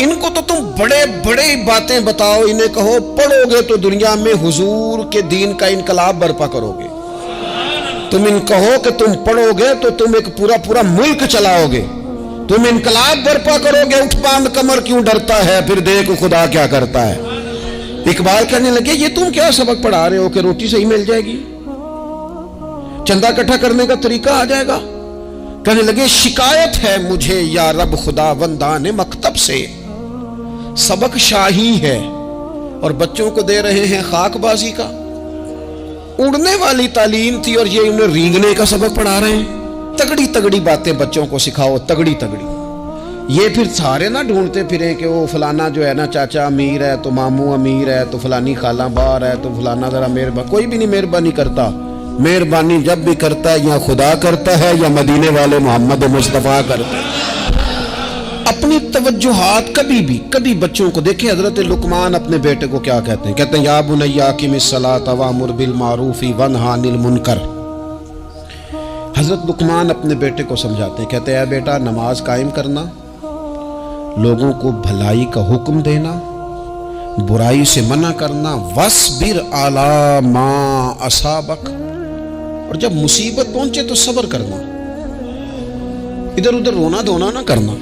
ان کو تو تم بڑے بڑے باتیں بتاؤ، انہیں کہو پڑھو گے تو دنیا میں حضور کے دین کا انقلاب برپا کرو گے، تم ان کہو کہ تم پڑھو گے تو تم ایک پورا ملک چلاؤ گے، تم انقلاب برپا کرو گے، اٹھ باندھ کمر کیوں ڈرتا ہے، پھر دیکھو خدا کیا کرتا ہے۔ اقبال کہنے لگے یہ تم کیا سبق پڑھا رہے ہو کہ روٹی صحیح مل جائے گی، چندہ اکٹھا کرنے کا طریقہ آ جائے گا؟ کہنے لگے شکایت ہے مجھے یا رب خدا وندان مکتب سے، سبق شاہی ہے اور بچوں کو دے رہے ہیں خاک بازی کا۔ اڑنے والی تعلیم تھی اور یہ انہیں رینگنے کا سبق پڑھا رہے ہیں۔ تگڑی تگڑی باتیں بچوں کو سکھاؤ، تگڑی تگڑی۔ یہ پھر سارے نہ ڈھونڈتے پھریں کہ وہ فلانا جو ہے نا چاچا امیر ہے تو ماموں امیر ہے تو فلانی خالہ باہر ہے تو فلانا ذرا مہربانی، کوئی بھی نہیں مہربانی کرتا۔ مہربانی جب بھی کرتا ہے یا خدا کرتا ہے یا مدینے والے محمد مصطفیٰ کرتا ہے۔ اپنی توجہات کبھی بچوں کو دیکھیں، حضرت لقمان اپنے بیٹے کو کیا کہتے ہیں؟ کہتے ہیں یا بنی اقم الصلاۃ وامر بالمعروف وانہی عن المنکر۔ حضرت لقمان اپنے بیٹے کو سمجھاتے ہیں، کہتے ہیں اے بیٹا نماز قائم کرنا، لوگوں کو بھلائی کا حکم دینا، برائی سے منع کرنا، وَاصْبِرْ عَلَىٰ مَا أَصَابَكَ، اور جب مصیبت پہنچے تو صبر کرنا، ادھر ادھر رونا دھونا نہ کرنا۔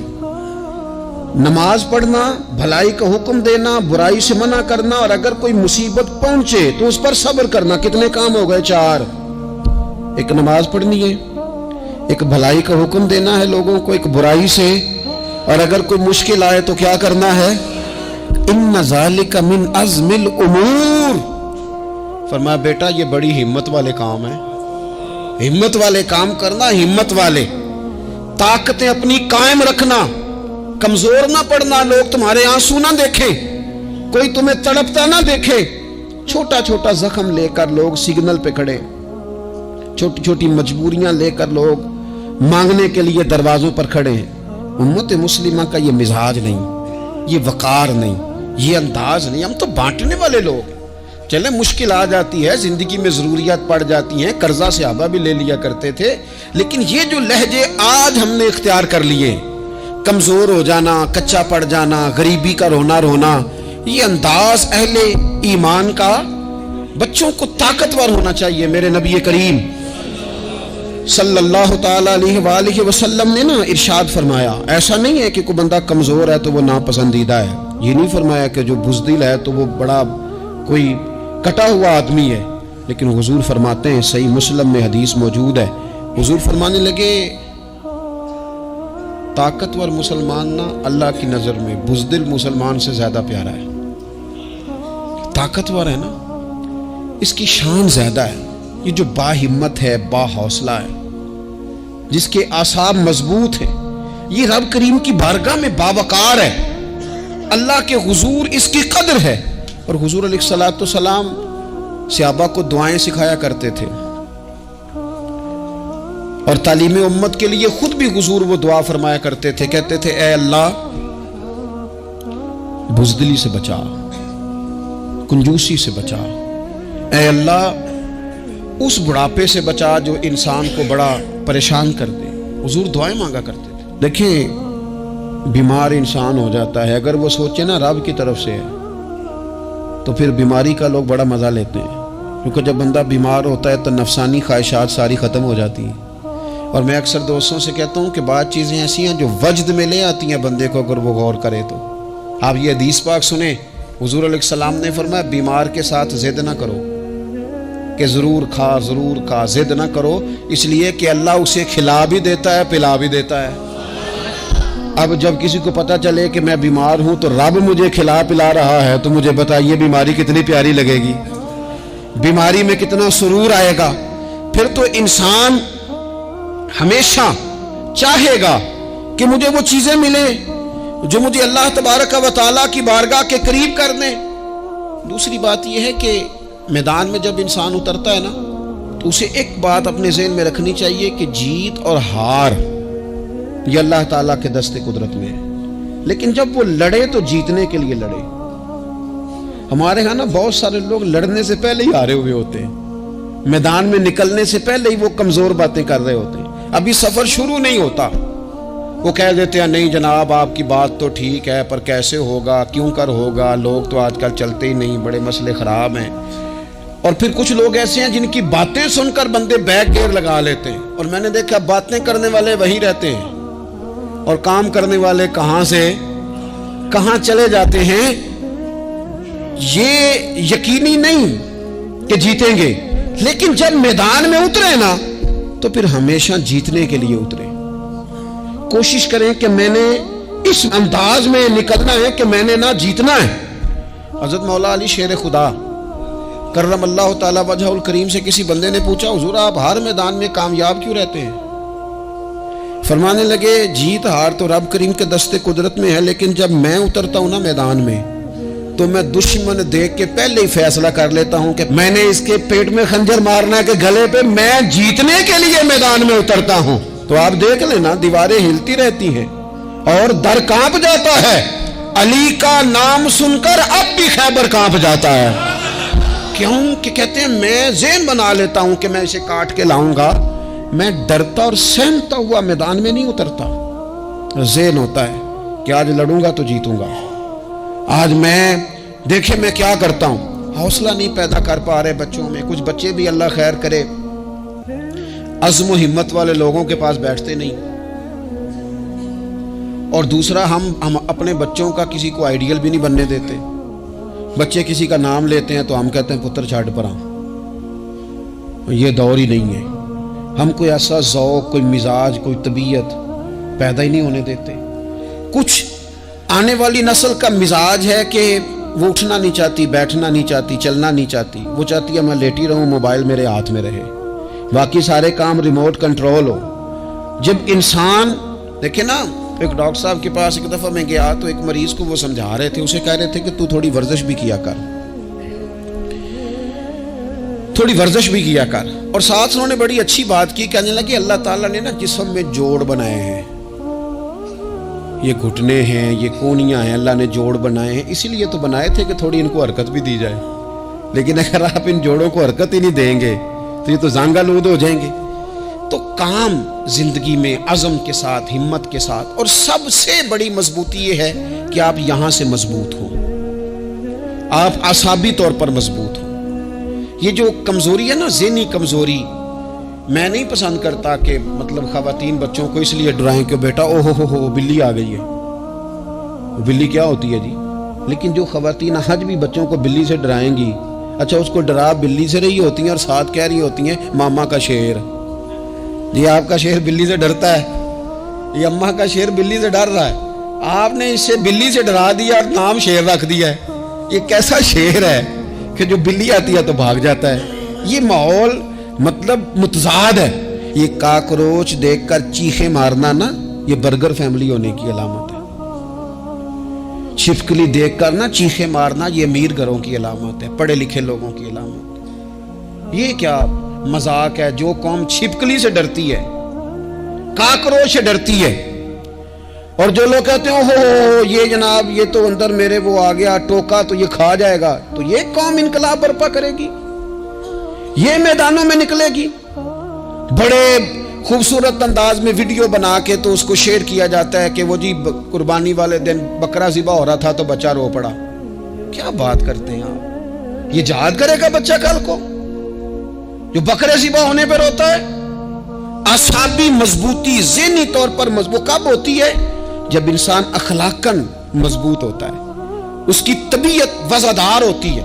نماز پڑھنا، بھلائی کا حکم دینا، برائی سے منع کرنا، اور اگر کوئی مصیبت پہنچے تو اس پر صبر کرنا۔ کتنے کام ہو گئے؟ 4۔ ایک نماز پڑھنی ہے، ایک بھلائی کا حکم دینا ہے لوگوں کو، ایک برائی سے، اور اگر کوئی مشکل آئے تو کیا کرنا ہے؟ ان ذالک من عزم الامور۔ فرمایا بیٹا یہ بڑی ہمت والے کام ہیں، ہمت والے کام کرنا، ہمت والے، طاقتیں اپنی قائم رکھنا، کمزور نہ پڑنا، لوگ تمہارے آنسو نہ دیکھیں، کوئی تمہیں تڑپتا نہ دیکھے۔ چھوٹا چھوٹا زخم لے کر لوگ سگنل پہ کھڑے، چھوٹی چھوٹی مجبوریاں لے کر لوگ مانگنے کے لیے دروازوں پر کھڑے ہیں۔ امت مسلمہ کا یہ مزاج نہیں، یہ وقار نہیں، یہ انداز نہیں۔ ہم تو بانٹنے والے لوگ، چلے مشکل آ جاتی ہے، زندگی میں ضروریات پڑ جاتی ہیں، قرضہ صحابہ بھی لے لیا کرتے تھے، لیکن یہ جو لہجے آج ہم نے اختیار کر لیے، کمزور ہو جانا، کچا پڑ جانا، غریبی کا رونا، یہ انداز اہل ایمان کا۔ بچوں کو طاقتور ہونا چاہیے۔ میرے نبی کریم صلی اللہ تعالی علیہ وآلہ وسلم نے نا ارشاد فرمایا، ایسا نہیں ہے کہ کوئی بندہ کمزور ہے تو وہ ناپسندیدہ ہے، یہ نہیں فرمایا کہ جو بزدل ہے تو وہ بڑا کوئی کٹا ہوا آدمی ہے، لیکن حضور فرماتے ہیں، صحیح مسلم میں حدیث موجود ہے، حضور فرمانے لگے طاقتور مسلمان نا اللہ کی نظر میں بزدل مسلمان سے زیادہ پیارا ہے۔ طاقتور ہے نا، اس کی شان زیادہ ہے۔ یہ جو با ہمت ہے، با حوصلہ ہے، جس کے اعصاب مضبوط ہیں، یہ رب کریم کی بارگاہ میں باوقار ہے، اللہ کے حضور اس کی قدر ہے۔ اور حضور علیہ الصلوۃ والسلام صحابہ کو دعائیں سکھایا کرتے تھے، اور تعلیم امت کے لیے خود بھی حضور وہ دعا فرمایا کرتے تھے، کہتے تھے اے اللہ بزدلی سے بچا، کنجوسی سے بچا، اے اللہ اس بڑھاپے سے بچا جو انسان کو بڑا پریشان کر دے۔ حضور دعائیں مانگا کرتے تھے۔ دیکھیں بیمار انسان ہو جاتا ہے، اگر وہ سوچے نا رب کی طرف سے ہے تو پھر بیماری کا لوگ بڑا مزہ لیتے ہیں، کیونکہ جب بندہ بیمار ہوتا ہے تو نفسانی خواہشات ساری ختم ہو جاتی ہیں۔ اور میں اکثر دوستوں سے کہتا ہوں کہ بعض چیزیں ایسی ہیں جو وجد میں لے آتی ہیں بندے کو، اگر وہ غور کرے تو۔ آپ یہ حدیث پاک سنیں، حضور علیہ السلام نے فرمایا بیمار کے ساتھ ضد نہ کرو کہ ضرور کھا، ضد نہ کرو، اس لیے کہ اللہ اسے کھلا بھی دیتا ہے، پلا بھی دیتا ہے۔ اب جب کسی کو پتا چلے کہ میں بیمار ہوں تو رب مجھے کھلا پلا رہا ہے تو مجھے بتائیے بیماری کتنی پیاری لگے گی، بیماری میں کتنا سرور آئے گا۔ پھر تو انسان ہمیشہ چاہے گا کہ مجھے وہ چیزیں ملیں جو مجھے اللہ تبارک و تعالیٰ کی بارگاہ کے قریب کر دیں۔ دوسری بات یہ ہے کہ میدان میں جب انسان اترتا ہے نا تو اسے ایک بات اپنے ذہن میں رکھنی چاہیے کہ جیت اور ہار یہ اللہ تعالیٰ کے دست قدرت میں ہے، لیکن جب وہ لڑے تو جیتنے کے لیے لڑے۔ ہمارے ہاں نا بہت سارے لوگ لڑنے سے پہلے ہی ہارے ہوئے ہوتے ہیں، میدان میں نکلنے سے پہلے ہی وہ کمزور باتیں کر رہے ہوتے ہیں، ابھی سفر شروع نہیں ہوتا وہ کہہ دیتے ہیں نہیں جناب آپ کی بات تو ٹھیک ہے پر کیسے ہوگا، کیوں کر ہوگا، لوگ تو آج کل چلتے ہی نہیں، بڑے مسئلے خراب ہیں۔ اور پھر کچھ لوگ ایسے ہیں جن کی باتیں سن کر بندے بیک گیئر لگا لیتے ہیں، اور میں نے دیکھا باتیں کرنے والے وہیں رہتے ہیں اور کام کرنے والے کہاں سے کہاں چلے جاتے ہیں۔ یہ یقینی نہیں کہ جیتیں گے، لیکن جب میدان میں اترے نا تو پھر ہمیشہ جیتنے کے لیے اترے۔ کوشش کریں کہ میں نے اس انداز میں نکلنا ہے کہ میں نے نہ جیتنا ہے۔ حضرت مولا علی شیر خدا کرم اللہ تعالی وجہ الکریم سے کسی بندے نے پوچھا حضور آپ ہر میدان میں کامیاب کیوں رہتے ہیں؟ فرمانے لگے جیت ہار تو رب کریم کے دستے قدرت میں ہے، لیکن جب میں اترتا ہوں نا میدان میں تو میں دشمن دیکھ کے پہلے ہی فیصلہ کر لیتا ہوں کہ میں نے اس کے پیٹ میں خنجر مارنا ہے کہ گلے پہ، میں جیتنے کے لیے میدان میں اترتا ہوں۔ تو آپ دیکھ لینا دیواریں ہلتی رہتی ہیں اور در کانپ جاتا ہے، علی کا نام سن کر اب بھی خیبر کانپ جاتا ہے۔ کیوں کہ کہتے ہیں میں ذہن بنا لیتا ہوں کہ میں اسے کاٹ کے لاؤں گا، میں ڈرتا اور سہمتا ہوا میدان میں نہیں اترتا۔ ذہن ہوتا ہے کہ آج لڑوں گا تو جیتوں گا، آج میں دیکھیں میں کیا کرتا ہوں۔ حوصلہ نہیں پیدا کر پا رہے بچوں میں، کچھ بچے بھی اللہ خیر کرے عزم و ہمت والے لوگوں کے پاس بیٹھتے نہیں، اور دوسرا ہم اپنے بچوں کا کسی کو آئیڈیل بھی نہیں بننے دیتے۔ بچے کسی کا نام لیتے ہیں تو ہم کہتے ہیں پتر چھاٹ پر یہ دور ہی نہیں ہے۔ ہم کوئی ایسا ذوق، کوئی مزاج، کوئی طبیعت پیدا ہی نہیں ہونے دیتے۔ کچھ آنے والی نسل کا مزاج ہے کہ وہ اٹھنا نہیں چاہتی، بیٹھنا نہیں چاہتی، چلنا نہیں چاہتی، وہ چاہتی ہے میں لیٹی رہوں، موبائل میرے ہاتھ میں رہے، باقی سارے کام ریموٹ کنٹرول ہو۔ جب انسان دیکھیں نا، ایک ڈاکٹر صاحب کے پاس ایک دفعہ میں گیا تو ایک مریض کو وہ سمجھا رہے تھے، اسے کہہ رہے تھے کہ تو تھوڑی ورزش بھی کیا کر، تھوڑی ورزش بھی کیا کر، اور ساتھ انہوں نے بڑی اچھی بات کی، کہنے لگے اللہ تعالیٰ نے نا جسم میں جوڑ بنائے ہیں، یہ گھٹنے ہیں، یہ کونیاں ہیں، اللہ نے جوڑ بنائے ہیں، اسی لیے تو بنائے تھے کہ تھوڑی ان کو حرکت بھی دی جائے، لیکن اگر آپ ان جوڑوں کو حرکت ہی نہیں دیں گے تو یہ تو زانگا لود ہو جائیں گے۔ تو کام زندگی میں عزم کے ساتھ، ہمت کے ساتھ، اور سب سے بڑی مضبوطی یہ ہے کہ آپ یہاں سے مضبوط ہوں، آپ اعصابی طور پر مضبوط ہوں۔ یہ جو کمزوری ہے نا، ذہنی کمزوری، میں نہیں پسند کرتا کہ مطلب خواتین بچوں کو اس لیے ڈرائیں کہ بیٹا او ہو بلی آ گئی ہے۔ بلی کیا ہوتی ہے جی؟ لیکن جو خواتین آج بھی بچوں کو بلی سے ڈرائیں گی، اچھا اس کو ڈرا بلی سے رہی ہوتی ہیں اور ساتھ کہہ رہی ہوتی ہیں ماما کا شیر، جی آپ کا شیر بلی سے ڈرتا ہے، یہ اماں کا شیر بلی سے ڈر رہا ہے، آپ نے اس سے بلی سے ڈرا دیا اور نام شیر رکھ دیا ہے۔ یہ کیسا شیر ہے کہ جو بلی آتی ہے تو بھاگ جاتا ہے؟ یہ ماحول مطلب متضاد ہے۔ یہ کاکروچ دیکھ کر چیخیں مارنا نا، یہ برگر فیملی ہونے کی علامت ہے۔ چھپکلی دیکھ کر نا چیخیں مارنا، یہ امیر گھروں کی علامت ہے، پڑھے لکھے لوگوں کی علامت۔ یہ کیا مذاق ہے؟ جو قوم چھپکلی سے ڈرتی ہے، کاکروچ سے ڈرتی ہے، اور جو لوگ کہتے ہیں ہو یہ جناب یہ تو اندر میرے وہ آ گیا ٹوکا تو یہ کھا جائے گا، تو یہ قوم انقلاب برپا کرے گی، یہ میدانوں میں نکلے گی۔ بڑے خوبصورت انداز میں ویڈیو بنا کے تو اس کو شیئر کیا جاتا ہے کہ وہ جی قربانی والے دن بکرا ذبح ہو رہا تھا تو بچہ رو پڑا۔ کیا بات کرتے ہیں آپ؟ یہ جہاد کرے گا بچہ کل کو جو بکرے ذبح ہونے پر روتا ہے؟ اعصابی مضبوطی ذہنی طور پر مضبوط کب ہوتی ہے؟ جب انسان اخلاقاً مضبوط ہوتا ہے، اس کی طبیعت وزادار ہوتی ہے،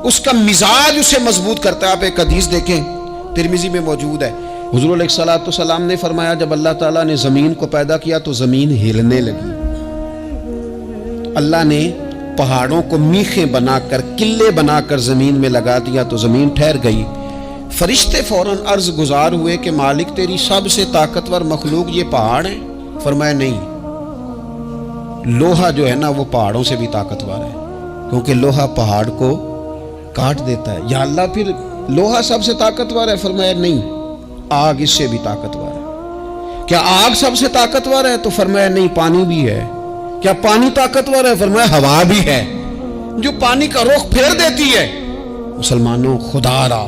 اس کا مزاج اسے مضبوط کرتا ہے۔ آپ ایک حدیث دیکھیں، ترمذی میں موجود ہے، حضور علیہ الصلوۃ والسلام نے فرمایا جب اللہ تعالیٰ نے زمین کو پیدا کیا تو زمین ہلنے لگی۔ اللہ نے پہاڑوں کو میخیں بنا کر، قلعے بنا کر زمین میں لگا دیا تو زمین ٹھہر گئی۔ فرشتے فوراً عرض گزار ہوئے کہ مالک تیری سب سے طاقتور مخلوق یہ پہاڑ ہیں؟ فرمایا نہیں، لوہا جو ہے نا وہ پہاڑوں سے بھی طاقتور ہے، کیونکہ لوہا پہاڑ کو کاٹ دیتا ہے۔ یا اللہ پھر لوہا سب سے طاقتور ہے؟ فرمایا نہیں، آگ اس سے بھی طاقتور ہے۔ کیا آگ سب سے طاقتور ہے؟ تو فرمایا نہیں، پانی بھی ہے۔ کیا پانی طاقتور ہے؟ فرمایا ہوا بھی ہے، جو پانی کا رخ پھیر دیتی ہے۔ مسلمانوں خدا را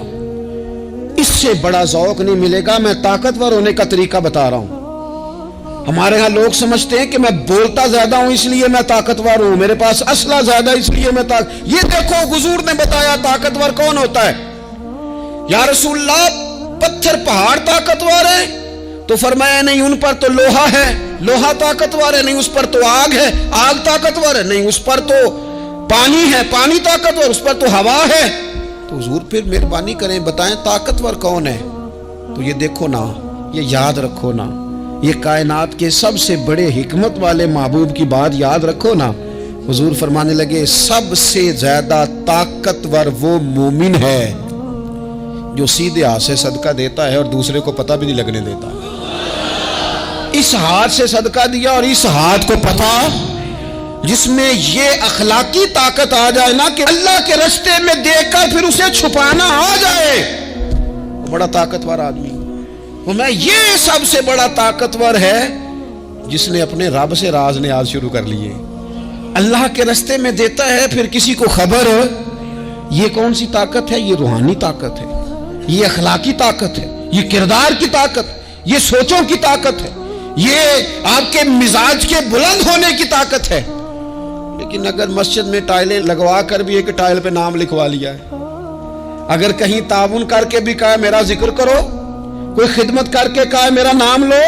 اس سے بڑا ذوق نہیں ملے گا۔ میں طاقتور ہونے کا طریقہ بتا رہا ہوں، ہمارے ہاں لوگ سمجھتے ہیں کہ میں بولتا زیادہ ہوں اس لیے میں طاقتور ہوں، میرے پاس اسلحہ زیادہ اس لیے میں یہ دیکھو حضور نے بتایا طاقتور کون ہوتا ہے۔ یا رسول اللہ پتھر پہاڑ طاقتور ہے؟ تو فرمایا نہیں، ان پر تو لوہا ہے، لوہا طاقتور ہے، نہیں اس پر تو آگ ہے، آگ طاقتور ہے، نہیں اس پر تو پانی ہے، پانی طاقتور، اس پر تو ہوا ہے۔ تو حضور پھر مہربانی کریں بتائیں طاقتور کون ہے؟ تو یہ دیکھو نا، یہ یاد رکھو نا، یہ کائنات کے سب سے بڑے حکمت والے محبوب کی بات یاد رکھو نا۔ حضور فرمانے لگے سب سے زیادہ طاقتور وہ مومن ہے جو سیدھے ہاتھ سے صدقہ دیتا ہے اور دوسرے کو پتہ بھی نہیں لگنے دیتا۔ اس ہاتھ سے صدقہ دیا اور اس ہاتھ کو پتہ، جس میں یہ اخلاقی طاقت آ جائے نا کہ اللہ کے راستے میں دیکھ کر پھر اسے چھپانا آ جائے، بڑا طاقتور آدمی۔ میں یہ سب سے بڑا طاقتور ہے جس نے اپنے رب سے راز نیاز شروع کر لیے، اللہ کے راستے میں دیتا ہے پھر کسی کو خبر۔ یہ کون سی طاقت ہے؟ یہ روحانی طاقت ہے، یہ اخلاقی طاقت ہے، یہ کردار کی طاقت، یہ سوچوں کی طاقت ہے، یہ آپ کے مزاج کے بلند ہونے کی طاقت ہے۔ لیکن اگر مسجد میں ٹائلیں لگوا کر بھی ایک ٹائل پہ نام لکھوا لیا ہے، اگر کہیں تعاون کر کے بھی کہا میرا ذکر کرو، کوئی خدمت کر کے کہا میرا نام لو،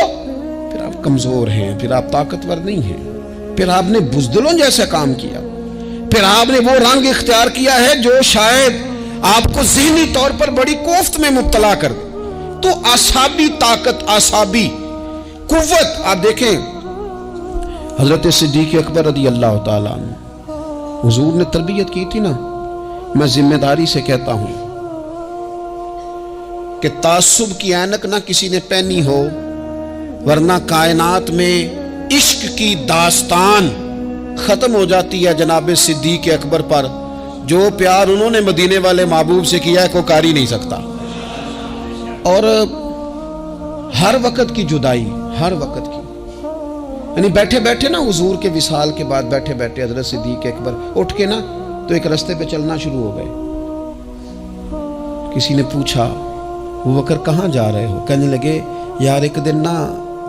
پھر آپ کمزور ہیں، پھر آپ طاقتور نہیں ہیں، پھر آپ نے بزدلوں جیسا کام کیا، پھر آپ نے وہ رنگ اختیار کیا ہے جو شاید آپ کو ذہنی طور پر بڑی کوفت میں مبتلا کر دے۔ تو اعصابی طاقت، اعصابی قوت، آپ دیکھیں حضرت صدیق اکبر رضی اللہ تعالیٰ عنہ، حضور نے تربیت کی تھی نا۔ میں ذمہ داری سے کہتا ہوں کہ تعصب کی اینک نہ کسی نے پہنی ہو، ورنہ کائنات میں عشق کی داستان ختم ہو جاتی ہے جناب صدیق اکبر پر۔ جو پیار انہوں نے مدینے والے محبوب سے کیا ہے کوئی کر ہی نہیں سکتا۔ اور ہر وقت کی جدائی، ہر وقت کی، یعنی بیٹھے بیٹھے نا حضور کے وصال کے بعد بیٹھے بیٹھے حضرت صدیق اکبر اٹھ کے نا تو ایک رستے پہ چلنا شروع ہو گئے۔ کسی نے پوچھا وہ بکر کہاں جا رہے ہو؟ کہنے لگے یار ایک دن نا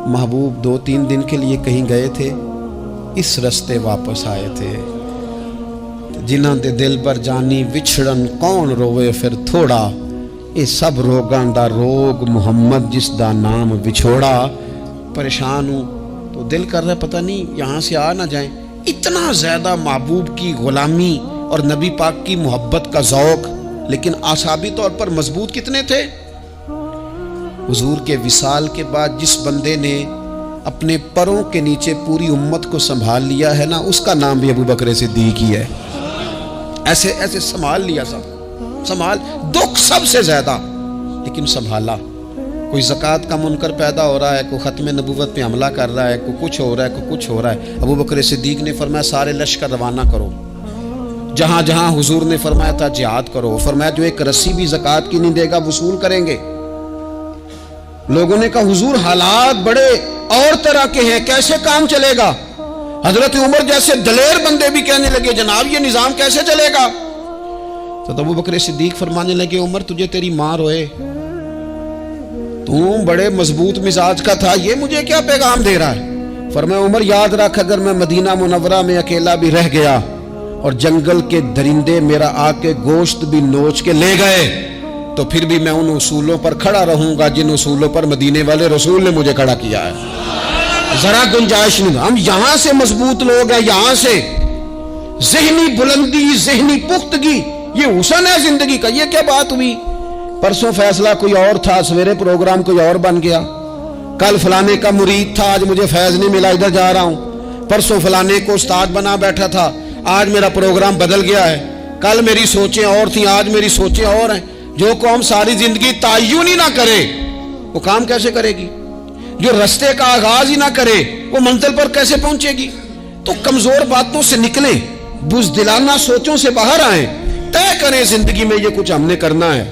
محبوب 2-3 دن کے لیے کہیں گئے تھے، اس رستے واپس آئے تھے۔ جنہاں دے دل پر جانی وچھڑن کون روے پھر تھوڑا، یہ سب روگاں دا روگ محمد جس دا نام وچھوڑا۔ پریشان ہوں تو دل کر رہا پتہ نہیں یہاں سے آ نہ جائیں۔ اتنا زیادہ محبوب کی غلامی اور نبی پاک کی محبت کا ذوق، لیکن اعصابی طور پر مضبوط کتنے تھے؟ حضور کے وصال کے بعد جس بندے نے اپنے پروں کے نیچے پوری امت کو سنبھال لیا ہے نا، اس کا نام بھی ابو بکر صدیق ہی ہے۔ ایسے ایسے سنبھال لیا، سب سنبھال، دکھ سب سے زیادہ لیکن سنبھالا۔ کوئی زکوٰۃ کا منکر پیدا ہو رہا ہے، کوئی ختم نبوت پہ حملہ کر رہا ہے، کوئی کچھ ہو رہا ہے، کوئی کچھ ہو رہا ہے، ابو بکر صدیق نے فرمایا سارے لشکر روانہ کرو۔ جہاں جہاں حضور نے فرمایا تھا جہاد کرو، فرمایا جو ایک رسی بھی زکوٰۃ کی نہیں دے گا وصول کریں گے۔ لوگوں نے کہا حضور حالات بڑے اور طرح کے ہیں، کیسے کام چلے گا؟ حضرت عمر جیسے دلیر بندے بھی کہنے لگے جناب یہ نظام کیسے چلے گا؟ تو ابو بکر صدیق فرمانے لگے عمر تجھے تیری ماں روئے، تم بڑے مضبوط مزاج کا تھا، یہ مجھے کیا پیغام دے رہا ہے؟ فرمایا عمر یاد رکھ اگر میں مدینہ منورہ میں اکیلا بھی رہ گیا اور جنگل کے درندے میرا آ کے گوشت بھی نوچ کے لے گئے تو پھر بھی میں ان اصولوں پر کھڑا رہوں گا جن اصولوں پر مدینے والے رسول نے مجھے کھڑا کیا ہے۔ ذرا گنجائش نہیں، ہم یہاں سے مضبوط لوگ ہیں، یہاں سے ذہنی بلندی، ذہنی پختگی، یہ حسن ہے زندگی کا۔ یہ کیا بات ہوئی؟ پرسوں فیصلہ کوئی اور تھا، سویرے پروگرام کوئی اور بن گیا، کل فلانے کا مرید تھا آج مجھے فیض نہیں ملا ادھر جا رہا ہوں، پرسوں فلانے کو استاد بنا بیٹھا تھا آج میرا پروگرام بدل گیا ہے، کل میری سوچیں اور تھیں آج میری سوچیں اور ہیں۔ جو قوم ساری زندگی تعین ہی نہ کرے وہ کام کیسے کرے گی؟ جو رستے کا آغاز ہی نہ کرے وہ منزل پر کیسے پہنچے گی؟ تو کمزور باتوں سے نکلیں، بزدلانہ سوچوں سے باہر آئیں، طے کریں زندگی میں یہ کچھ ہم نے کرنا ہے۔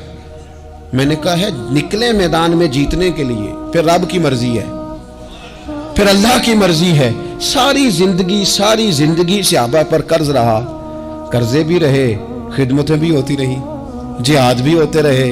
میں نے کہا ہے نکلے میدان میں جیتنے کے لیے، پھر رب کی مرضی ہے، پھر اللہ کی مرضی ہے۔ ساری زندگی صحابہ پر قرض رہا، قرضے بھی رہے، خدمتیں بھی ہوتی رہی، جہاد بھی ہوتے رہے،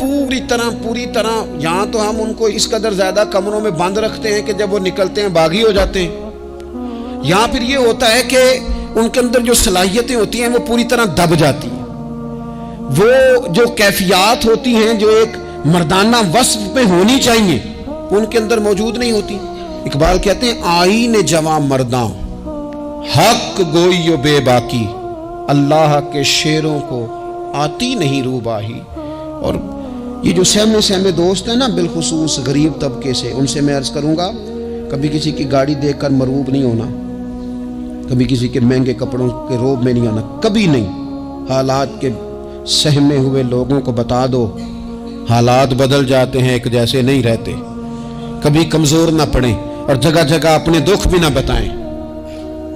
پوری طرح یہاں تو ہم ان کو اس قدر زیادہ کمروں میں بند رکھتے ہیں کہ جب وہ نکلتے ہیں باغی ہو جاتے ہیں. یہاں پھر یہ ہوتا ہے کہ ان کے اندر جو صلاحیتیں ہوتی ہیں وہ پوری طرح دب جاتی ہیں. وہ جو کیفیات ہوتی ہیں جو ایک مردانہ وصف پہ ہونی چاہیے ان کے اندر موجود نہیں ہوتی. اقبال کہتے ہیں آئین جواں مرداں حق گوئی و بے باکی، اللہ کے شیروں کو آتی نہیں روباہی. اور یہ جو سہمے دوست ہیں نا بالخصوص غریب طبقے سے، ان سے میں عرض کروں گا کبھی کسی کی گاڑی دیکھ کر مروب نہیں ہونا، کبھی کسی کے مہنگے کپڑوں کے روب میں نہیں آنا، کبھی نہیں. حالات کے سہمے ہوئے لوگوں کو بتا دو حالات بدل جاتے ہیں، ایک جیسے نہیں رہتے. کبھی کمزور نہ پڑیں اور جگہ جگہ اپنے دکھ بھی نہ بتائیں،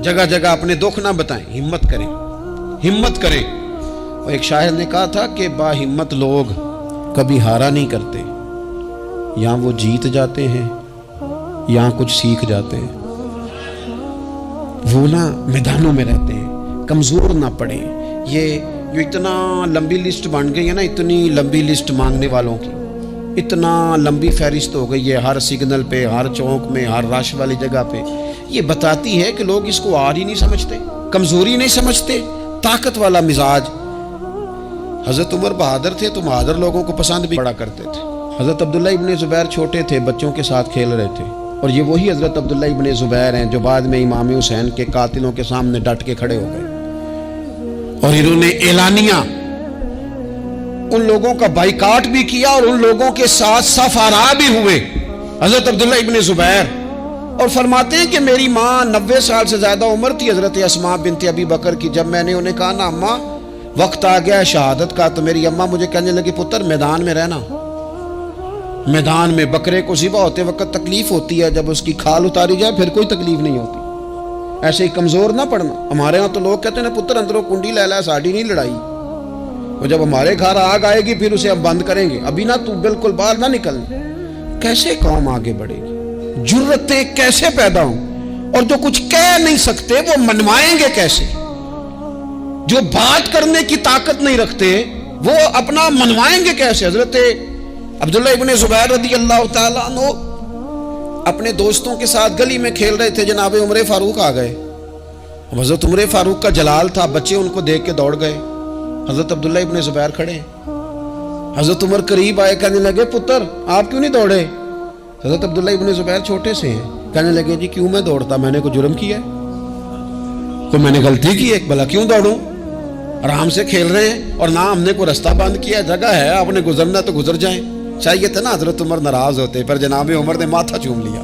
جگہ جگہ اپنے دکھ نہ بتائیں. ہمت کریں. اور ایک شاعر نے کہا تھا کہ با ہمت لوگ کبھی ہارا نہیں کرتے، یہاں وہ جیت جاتے ہیں یہاں کچھ سیکھ جاتے ہیں. وہ نا میدانوں میں رہتے ہیں، کمزور نہ پڑیں. یہ جو اتنا لمبی لسٹ بن گئی ہے نا، اتنی لمبی لسٹ مانگنے والوں کی، اتنا لمبی فہرست ہو گئی ہے ہر سگنل پہ، ہر چوک میں، ہر رش والی جگہ پہ. یہ بتاتی ہے کہ لوگ اس کو آر ہی نہیں سمجھتے، کمزوری نہیں سمجھتے، طاقت والا مزاج. حضرت عمر بہادر تھے تو بہادر لوگوں کو پسند بھی بڑا کرتے تھے. حضرت عبداللہ ابن زبیر چھوٹے تھے، بچوں کے ساتھ کھیل رہے تھے، اور یہ وہی حضرت عبداللہ ابن زبیر ہیں جو بعد میں امام حسین کے قاتلوں کے سامنے ڈٹ کے کھڑے ہو گئے اور انہوں نے اعلانیہ ان لوگوں کا بائیکاٹ بھی کیا اور ان لوگوں کے ساتھ صف آرا بھی ہوئے. حضرت عبداللہ ابن زبیر اور فرماتے ہیں کہ میری ماں 90 سال سے زیادہ عمر تھی حضرت اسماء بنت ابی بکر کی. جب میں نے انہیں کہا نا اماں وقت آ گیا ہے شہادت کا، تو میری اماں مجھے کہنے لگی پتر میدان میں رہنا. میدان میں بکرے کو ذبح ہوتے وقت تکلیف ہوتی ہے، جب اس کی کھال اتاری جائے پھر کوئی تکلیف نہیں ہوتی. ایسے ہی کمزور نہ پڑنا. ہمارے ہاں تو لوگ کہتے ہیں پتر اندروں کنڈی لے لا، ساڑی نہیں لڑائی. اور جب ہمارے گھر آگ آئے گی پھر اسے ہم بند کریں گے، ابھی نہ تو بالکل باہر نہ نکلنا. کیسے قوم آگے بڑھے گی؟ جرتیں کیسے پیدا ہوں؟ اور جو کچھ کہہ نہیں سکتے وہ منوائیں گے کیسے؟ جو بات کرنے کی طاقت نہیں رکھتے وہ اپنا منوائیں گے کیسے؟ حضرت عبداللہ ابن زبیر رضی اللہ تعالیٰ عنہ اپنے دوستوں کے ساتھ گلی میں کھیل رہے تھے، جناب عمر فاروق آ گئے. حضرت عمر فاروق کا جلال تھا، بچے ان کو دیکھ کے دوڑ گئے. حضرت عبداللہ ابن زبیر کھڑے ہیں. حضرت عمر قریب آئے، کہنے لگے پتر آپ کیوں نہیں دوڑے؟ حضرت عبداللہ ابن زبیر چھوٹے سے ہیں، کہنے لگے جی کیوں میں دوڑتا، میں نے کوئی جرم کیا ہے؟ کوئی میں نے غلطی کی ہے؟ بھلا کیوں دوڑوں؟ آرام سے کھیل رہے ہیں اور نہ ہم نے کوئی رستہ بند کیا، جگہ ہے، آپ نے گزرنا تو گزر جائیں. چاہیے تھا نا حضرت عمر ناراض ہوتے، پر جناب عمر نے ماتھا چوم لیا.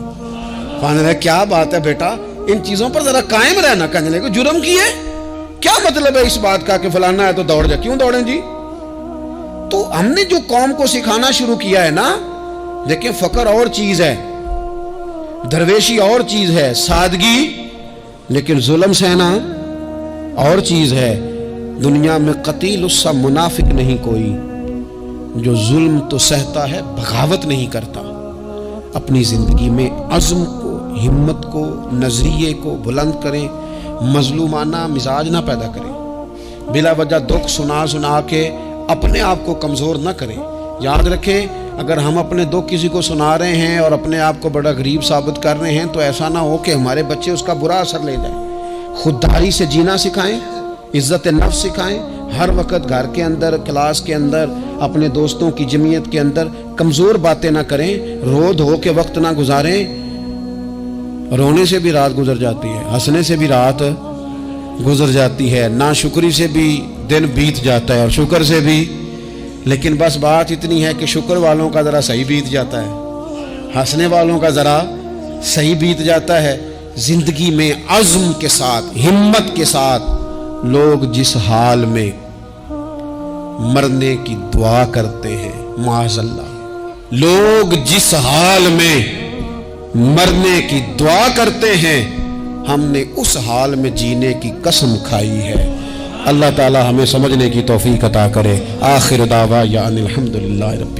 کہنے لگے کیا بات ہے بیٹا، ان چیزوں پر ذرا قائم رہنا. کہنے لگے جرم کی ہے؟ کیا مطلب ہے اس بات کا کہ فلانا ہے تو دوڑ جا؟ کیوں دوڑیں جی؟ تو ہم نے جو قوم کو سکھانا شروع کیا ہے نا، دیکھیں فقر اور چیز ہے، درویشی اور چیز ہے، سادگی، لیکن ظلم سہنا اور چیز ہے. دنیا میں قتیل اس سا منافق نہیں کوئی جو ظلم تو سہتا ہے بغاوت نہیں کرتا. اپنی زندگی میں عزم کو، ہمت کو، نظریے کو بلند کریں، مظلومانہ مزاج نہ پیدا کریں، بلا وجہ دکھ سنا کے اپنے آپ کو کمزور نہ کریں. یاد رکھیں اگر ہم اپنے دکھ کسی کو سنا رہے ہیں اور اپنے آپ کو بڑا غریب ثابت کر رہے ہیں تو ایسا نہ ہو کہ ہمارے بچے اس کا برا اثر لے جائیں. خودداری سے جینا سکھائیں، عزت نفس سکھائیں. ہر وقت گھر کے اندر، کلاس کے اندر، اپنے دوستوں کی جمعیت کے اندر کمزور باتیں نہ کریں، رو دھو کے وقت نہ گزاریں. رونے سے بھی رات گزر جاتی ہے، ہنسنے سے بھی رات گزر جاتی ہے، ناشکری سے بھی دن بیت جاتا ہے اور شکر سے بھی. لیکن بس بات اتنی ہے کہ شکر والوں کا ذرا صحیح بیت جاتا ہے، ہنسنے والوں کا ذرا صحیح بیت جاتا ہے. زندگی میں عزم کے ساتھ، ہمت کے ساتھ لوگ جس حال میں مرنے کی دعا کرتے ہیں، معاذ اللہ، لوگ جس حال میں مرنے کی دعا کرتے ہیں، ہم نے اس حال میں جینے کی قسم کھائی ہے. اللہ تعالی ہمیں سمجھنے کی توفیق عطا کرے. آخر دعوانا الحمدللہ رب